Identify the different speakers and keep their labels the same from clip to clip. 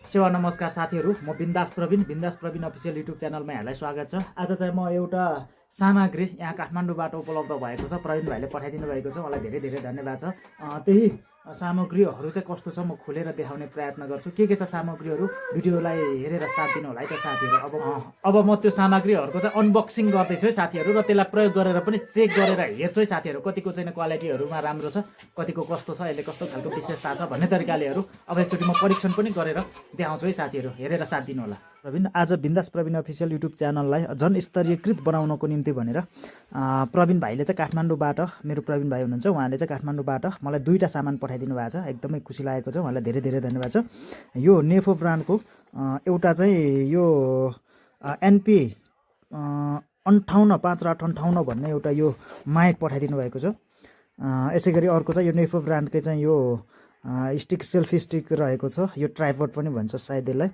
Speaker 1: सेवा नमस्कार साथीहरू, म बिन्दास प्रवीण अफिसियल युट्युब च्यानलमा यहाँलाई स्वागत छ। आज चाहिँ म एउटा सामग्री यहाँ काठमाडौँबाट उपलब्ध भएको छ, प्रवीण भाइले पठाइदिनु भएको छ, मलाई धेरै धेरै धन्यवाद छ। त्यही सामग्रीहरू चाहिँ कस्तो छ म खोलेर देखाउने प्रयत्न गर्छु। के छ सामग्रीहरू, भिडियोलाई हेरेर साथ दिनु होला है त साथीहरू। अब म त्यो सामग्रीहरूको चाहिँ अनबक्सिङ गर्दैछु है साथीहरू, र त्यसलाई प्रयोग गरेर पनि चेक गरेर हेर्छु है साथीहरू, कतिको चाहिँ क्वालिटीहरूमा राम्रो छ, कतिको कस्तो छ, यसले कस्तो खालको विशेषता छ भन्ने तरिकालेहरू अब एकचोटि म परीक्षण पनि गरेर देखाउँछु है साथीहरू, हेरेर साथ दिनु होला। आज बिन्दास प्रवीण अफिसियल युट्युब च्यानललाई झन् स्तरीयकृत बनाउनको निम्ति भनेर प्रवीण भाइले चाहिँ काठमाडौँबाट, मेरो प्रवीण भाइ हुनुहुन्छ, उहाँले चाहिँ काठमाडौँबाट मलाई दुईवटा सामान पठाइदिनु भएको छ। एकदमै खुसी लागेको छ, उहाँलाई धेरै धेरै धन्यवाद छ। यो नेफो ब्रान्डको एउटा चाहिँ यो एनपी 58 भन्ने एउटा यो माइक पठाइदिनु भएको छ। यसै गरी अर्को चाहिँ यो नेफो ब्रान्डकै चाहिँ यो स्टिक, सेल्फी स्टिक रहेको छ, यो ट्राइपड पनि भन्छ सायद यसलाई,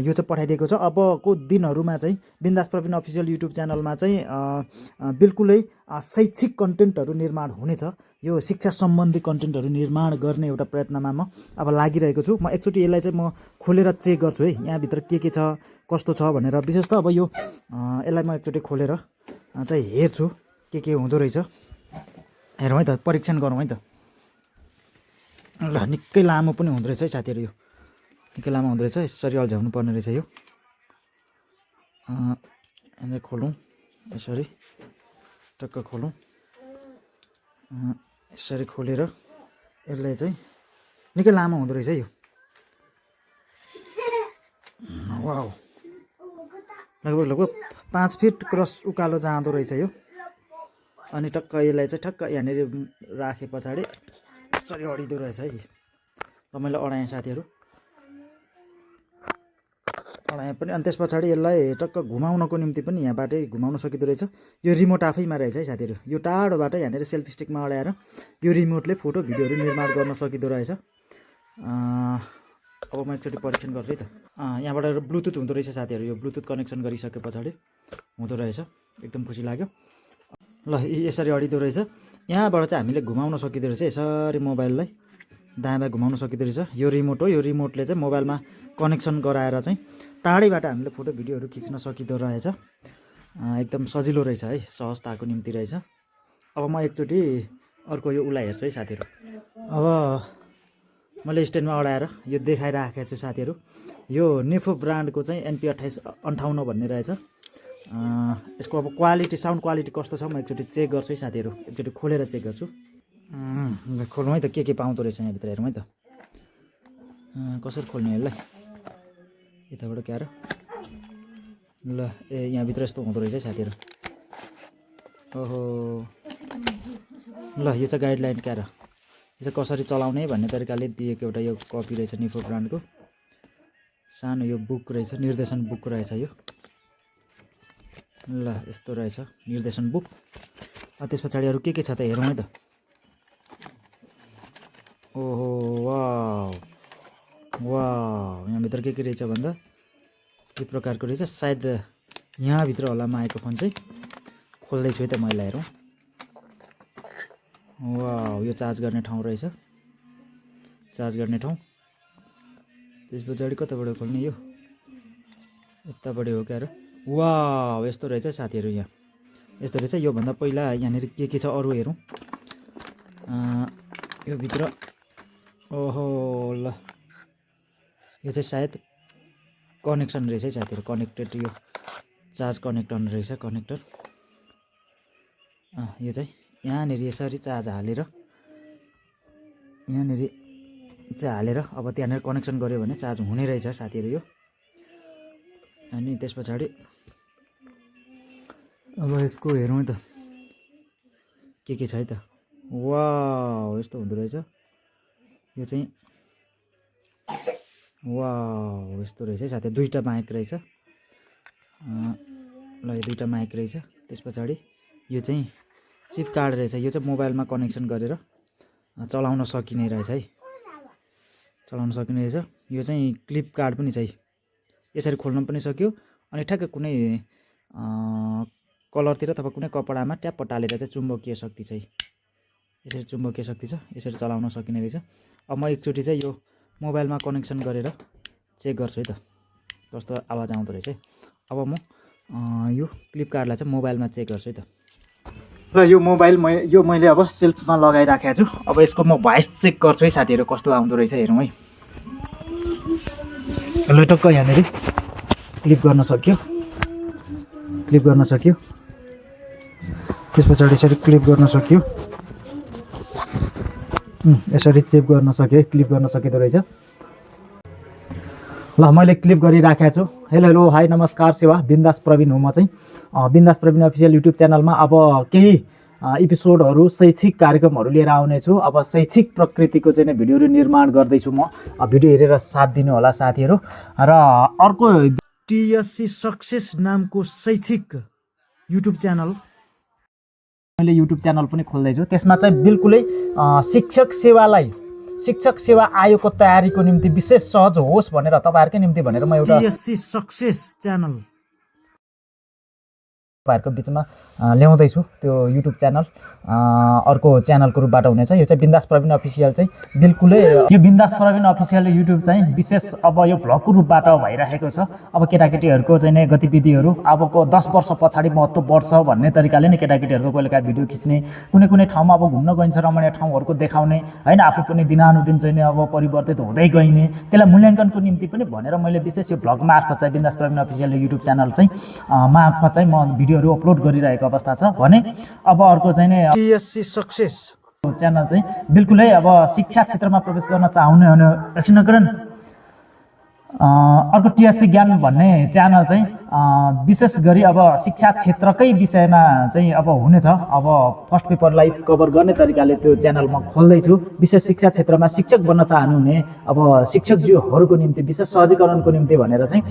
Speaker 1: यो चाहिँ पठाइदिएको छ। अबको दिनहरूमा चाहिँ बिन्दास प्रवीण अफिसियल युट्युब च्यानलमा चाहिँ बिल्कुलै शैक्षिक कन्टेन्टहरू निर्माण हुनेछ। यो शिक्षा सम्बन्धी कन्टेन्टहरू निर्माण गर्ने एउटा प्रयत्नमा म अब लागिरहेको छु। म एकचोटि यसलाई चाहिँ म खोलेर चेक गर्छु है, यहाँभित्र के छ कस्तो छ भनेर। विशेष त अब यो यसलाई म एकचोटि खोलेर चाहिँ हेर्छु के हुँदो रहेछ। हेरौँ है त, परीक्षण गरौँ है त। ल, निकै लामो पनि हुँदो रहेछ है साथीहरू, यो निकै लामो हुँदो रहेछ, यसरी अल्झाउनु पर्ने रहेछ। यो यसलाई खोलौँ, यसरी टक्क खोलौँ, यसरी खोलेर यसलाई चाहिँ निकै लामो हुँदो रहेछ है यो। वाउ, लगभग 5 फिट क्रस उकालो जाँदो रहेछ यो। अनि टक्क यसलाई चाहिँ ठक्क यहाँनिर राखे पछाडि यसरी अडिँदो रहेछ है। र मैले अडाएँ साथीहरू, अडाएँ पनि। अनि त्यस पछाडि यसलाई टक्क घुमाउनको निम्ति पनि यहाँबाटै घुमाउन सकिँदो रहेछ। यो रिमोट आफैमा रहेछ है साथीहरू, यो टाढोबाट यहाँनिर सेल्फी स्टिकमा अडाएर यो रिमोटले फोटो भिडियोहरू निर्माण गर्न सकिँदो रहेछ। अब म एकचोटि परीक्षण गर्छु है त। यहाँबाट ब्लुटुथ हुँदो रहेछ साथीहरू, यो ब्लुटुथ कनेक्सन गरिसके पछाडि हुँदो रहेछ, एकदम खुसी लाग्यो। ल, यसरी अडिँदो रहेछ। यहाँबाट चाहिँ हामीले घुमाउन सकिँदो रहेछ, यसरी मोबाइललाई दायाँ बायाँ घुमाउन सकिँदो रहेछ। यो रिमोट हो, यो रिमोटले चाहिँ मोबाइलमा कनेक्सन गराएर चाहिँ टाढैबाट हामीले फोटो भिडियोहरू खिच्न सकिँदो रहेछ। एकदम सजिलो रहेछ है, सहजताको निम्ति रहेछ। अब म एकचोटि अर्को यो उसलाई हेर्छु है साथीहरू। अब मैले स्ट्यान्डमा अडाएर यो देखाइराखेको छु साथीहरू। यो नेफो ब्रान्डको चाहिँ NP 2858 भन्ने रहेछ। यसको अब क्वालिटी, साउन्ड क्वालिटी कस्तो छ म एकचोटि चेक गर्छु है साथीहरू, एकचोटि खोलेर चेक गर्छु। खोलौँ है त, के पाउँदो रहेछ यहाँभित्र, हेरौँ है त। कसरी खोल्ने यसलाई, यताबाट क्यार। ल, यहाँभित्र यस्तो हुँदो रहेछ है साथीहरू। ओहो, ल, यो चाहिँ गाइडलाइन क्यार, यो चाहिँ कसरी चलाउने भन्ने तरिकाले दिएको एउटा यो कपी रहेछ नेफो ब्रान्डको। सानो यो बुक रहेछ, निर्देशन बुक रहेछ यो। ल, यस्तो रहेछ निर्देशन बुक। त्यस पछाडि अरू के छ त हेरौँ है त। ओहो, वाउ वाउ, यहाँभित्र के रहेछ भन्दा यो प्रकारको रहेछ। सायद यहाँभित्र होला माइक्रोफोन चाहिँ। खोल्दैछु है त मैले, हेरौँ। वाउ, यो चार्ज गर्ने ठाउँ रहेछ, चार्ज गर्ने ठाउँ। त्यस पछाडि कताबाट खोल्ने, यो यताबाट हो क्या र। वाउ, यस्तो रहेछ साथीहरू, यहाँ यस्तो रहेछ। योभन्दा पहिला यहाँनिर के छ अरू हेरौँ। यो भित्र, ओहो, ल, यो चाहिँ सायद कनेक्सन रहेछ है साथीहरू, कनेक्टेड, यो चार्ज कनेक्टर रहेछ, कनेक्टर। यो चाहिँ यहाँनिर यसरी चार्ज हालेर, यहाँनिर चाहिँ हालेर अब त्यहाँनिर कनेक्सन गऱ्यो भने चार्ज हुने रहेछ साथीहरू यो। अनि त्यस पछाडि अब यसको हेरौँ है त के छ है त। वाउ, यस्तो हुँदो रहेछ यो चाहिँ। वाउ, यस्तो रहेछ है साथी, दुईवटा माइक रहेछ। ल, यो दुईवटा माइक रहेछ। त्यस पछाडि यो चाहिँ चिप कार्ड रहेछ, यो चाहिँ मोबाइलमा कनेक्सन गरेर चलाउन सकिने रहेछ है, चलाउन सकिने रहेछ। यो चाहिँ क्लिप कार्ड पनि छ, यसरी खोल्न पनि सक्यो। अनि ठ्याक्क कुनै कलरतिर अथवा कुनै कपडामा ट्याप्प टालेर चाहिँ चुम्बकीय शक्ति छ, यसरी चुम्बकीय शक्ति छ, यसरी चलाउन सकिने रहेछ। अब म एकचोटि चाहिँ यो मोबाइलमा कनेक्सन गरेर चेक गर्छु है त कस्तो आवाज आउँदो रहेछ है। अब म यो फ्लिपकार्टलाई चाहिँ मोबाइलमा चेक गर्छु है त। र यो मोबाइल मैले अब सेल्फमा लगाइराखेको छु। अब यसको म भोइस चेक गर्छु है साथीहरू कस्तो आउँदो रहेछ हेरौँ है। ल टक्क यहाँनिर क्लिक गर्न सक्यो त्यस पछाडि यसरी क्लिक गर्न सक्यो यसरी चेक गर्न सकेँ क्लिक गर्न सकिँदो रहेछ। ल मैले क्लिक गरिराखेको छु। हेलो हाई नमस्कार सेवा बिन्दास प्रवीण हो म चाहिँ बिन्दास प्रवीण अफिसियल युट्युब च्यानलमा अब केही एपिसोडहरू शैक्षिक कार्यक्रमहरू लिएर आउनेछु। अब शैक्षिक प्रकृतिको चाहिँ भिडियोहरू निर्माण गर्दैछु म। भिडियो हेरेर साथ दिनु होला साथीहरू। र अर्को टिएससी सक्सेस नामको शैक्षिक युट्युब च्यानल मैले युट्युब च्यानल पनि खोल्दैछु। त्यसमा चाहिँ बिल्कुलै शिक्षक सेवा आयोगको तयारीको निम्ति विशेष सहज होस् भनेर तपाईँहरूकै निम्ति भनेर म एउटा टिएससी सक्सेस च्यानल तपाईँहरूको बिचमा ल्याउँदैछु। त्यो युट्युब च्यानल अर्को च्यानलको रूपबाट हुनेछ। यो चाहिँ बिन्दास प्रवीण अफिसियल चाहिँ बिल्कुलै यो बिन्दास प्रवीण अफिसियल युट्युब चाहिँ विशेष अब यो भ्लगको रूपबाट भइरहेको छ। अब केटाकेटीहरूको चाहिँ गतिविधिहरू अबको 10 वर्ष पछाडि महत्त्व बढ्छ भन्ने तरिकाले नै केटाकेटीहरूको कहिलेकाहीँ भिडियो खिच्ने कुनै ठाउँमा अब घुम्न गइन्छ रमणीय ठाउँहरूको देखाउने होइन आफू पनि दिनानुदिन चाहिँ अब परिवर्तित हुँदै गइने त्यसलाई मूल्याङ्कनको निम्ति पनि भनेर मैले विशेष यो भ्लग मार्फत चाहिँ बिन्दास प्रवीण अफिसियल युट्युब च्यानल चाहिँ मार्फत चाहिँ म भिडियोहरू अपलोड गरिरहेको अवस्था छ भने अब अर्को चाहिँ नि टिएससी सक्सेस च्यानल चाहिँ बिल्कुलै अब शिक्षा क्षेत्रमा प्रवेश गर्न चाहने एकछिन अर्को टिएससी ज्ञान भन्ने च्यानल चाहिँ विशेष गरी अब शिक्षा क्षेत्रकै विषयमा चाहिँ अब हुनेछ। अब फर्स्ट पेपरलाई कभर गर्ने तरिकाले त्यो च्यानल म खोल्दैछु। विशेष शिक्षा क्षेत्रमा शिक्षक बन्न चाहनुहुने अब शिक्षकज्यूहरूको निम्ति विशेष सहजीकरणको निम्ति भनेर चाहिँ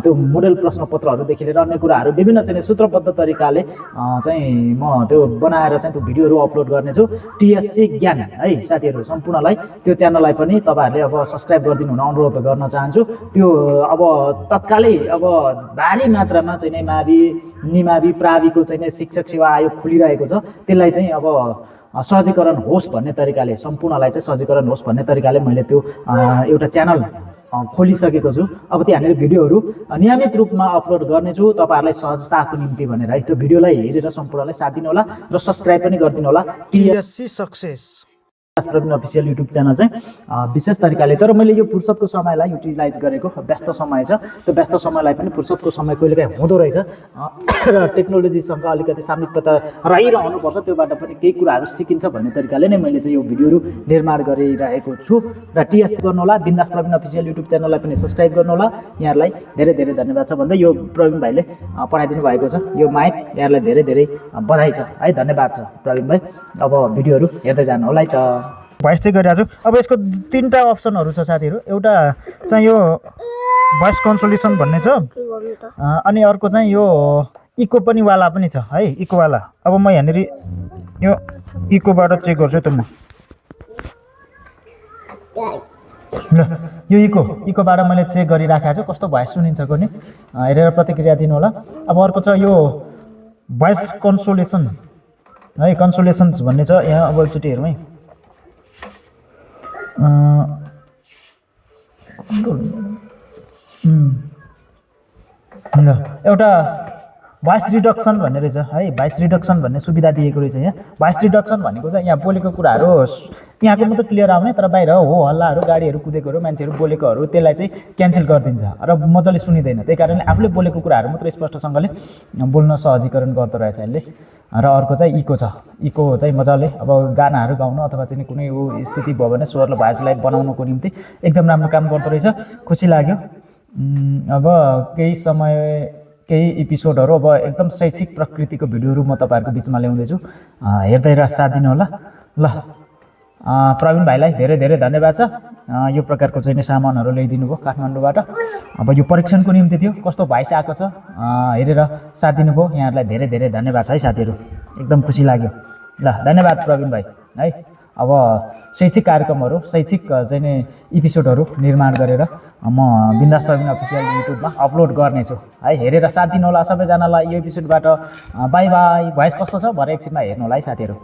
Speaker 1: त्यो मोडल प्रश्नपत्रहरूदेखि लिएर अन्य कुराहरू विभिन्न चाहिँ सूत्रबद्ध तरिकाले चाहिँ म त्यो बनाएर चाहिँ त्यो भिडियोहरू अपलोड गर्नेछु। टिएससी ज्ञान है साथीहरू सम्पूर्णलाई त्यो च्यानललाई पनि तपाईँहरूले अब सब्सक्राइब गरिदिनु हुन अनुरोध गर्न चाहन्छु। त्यो अब तत्कालै अब भारी मात्रामा चाहिँ मावि निमावि प्राविको चाहिँ शिक्षक सेवा आयोग खुलिरहेको छ। त्यसलाई चाहिँ अब सहजीकरण होस् भन्ने तरिकाले सम्पूर्णलाई चाहिँ सहजीकरण होस् भन्ने तरिकाले मैले त्यो एउटा च्यानल खोलिसकेको छु। अब त्यहाँनिर भिडियोहरू नियमित रूपमा अपलोड गर्नेछु तपाईँहरूलाई सहजताको निम्ति भनेर है। त्यो भिडियोलाई हेरेर सम्पूर्णलाई साथ दिनु होला र सब्सक्राइब पनि गरिदिनु होला। TSC success Praveen official YouTube channel चाहिँ विशेष तरिकाले तर मैले यो फुर्सदको समयलाई युटिलाइज गरेको व्यस्त समय छ। त्यो व्यस्त समयलाई पनि फुर्सदको समय कहिलेकाहीँ हुँदो रहेछ र टेक्नोलोजीसँग अलिकति सामिप्यता रहिरहनुपर्छ। त्योबाट पनि केही कुराहरू सिकिन्छ भन्ने तरिकाले नै मैले चाहिँ यो भिडियोहरू निर्माण गरिरहेको छु। र टिएससी गर्नुहोला बिन्दास प्रवीण अफिसियल युट्युब च्यानललाई पनि सब्सक्राइब गर्नुहोला। यहाँहरूलाई धेरै धेरै धन्यवाद छ भन्दै यो प्रवीण भाइले पठाइदिनु भएको छ यो माइक यहाँहरूलाई धेरै धेरै बधाई छ है धन्यवाद छ प्रवीण भाइ। अब भिडियोहरू हेर्दै जानु होला है त। भोइस चाहिँ गरिरहेको छु। अब यसको 3टा अप्सनहरू छ साथीहरू। एउटा चाहिँ यो भोइस कन्सोलेसन भन्ने छ अनि अर्को चाहिँ यो इको पनि वाला पनि छ है इको वाला। अब म यहाँनिर यो इकोबाट चेक गर्छु त म ल यो इकोबाट मैले चेक गरिराखेको छु कस्तो भोइस सुनिन्छ नि हेरेर प्रतिक्रिया दिनु होला। अब अर्को छ यो भोइस कन्सोलेसन है कन्सोलेसन्स भन्ने छ यहाँ। अब एकचोटि हेरौँ है ल एउटा भोइस रिडक्सन भन्ने रहेछ है। भोइस रिडक्सन भन्ने सुविधा दिएको रहेछ यहाँ। भोइस रिडक्सन भनेको चाहिँ यहाँ बोलेको कुराहरू यहाँको मात्रै क्लियर आउने तर बाहिर हो हल्लाहरू गाडीहरू कुदेकोहरू मान्छेहरू बोलेकोहरू त्यसलाई चाहिँ क्यान्सल गरिदिन्छ र मजाले सुनिँदैन। त्यही कारणले आफूले बोलेको कुराहरू मात्रै स्पष्टसँगले बोल्न सहजीकरण गर्दो रहेछ यसले। र अर्को चाहिँ इको छ। इको चाहिँ मजाले अब गानाहरू गाउन अथवा चाहिँ कुनै स्थिति भयो भने स्वरले भोइसलाई बनाउनको निम्ति एकदम राम्रो काम गर्दो रहेछ। खुसी लाग्यो। अब केही एपिसोडहरू अब एकदम शैक्षिक प्रकृतिको भिडियोहरू म तपाईँहरूको बिचमा ल्याउँदैछु। हेर्दै र साथ दिनु होला। ल प्रवीण भाइलाई धेरै धेरै धन्यवाद छ। यो प्रकारको चाहिँ सामानहरू ल्याइदिनु भयो काठमाडौँबाट। अब यो परीक्षणको निम्ति थियो कस्तो भोइस आएको छ हेरेर साथ दिनुभयो। यहाँहरूलाई धेरै धेरै धन्यवाद छ है साथीहरू। एकदम खुसी लाग्यो। ल धन्यवाद प्रवीण भाइ है। अब शैक्षिक कार्यक्रमहरू शैक्षिक चाहिँ नि एपिसोडहरू निर्माण गरेर म बिन्दास प्रवीण अफिसियल युट्युबमा अपलोड गर्नेछु है। हेरेर साथ दिनु होला सबैजनालाई यो एपिसोडबाट। By by. भोइस कस्तो छ भरे एकछिनमा हेर्नु होला है साथीहरू।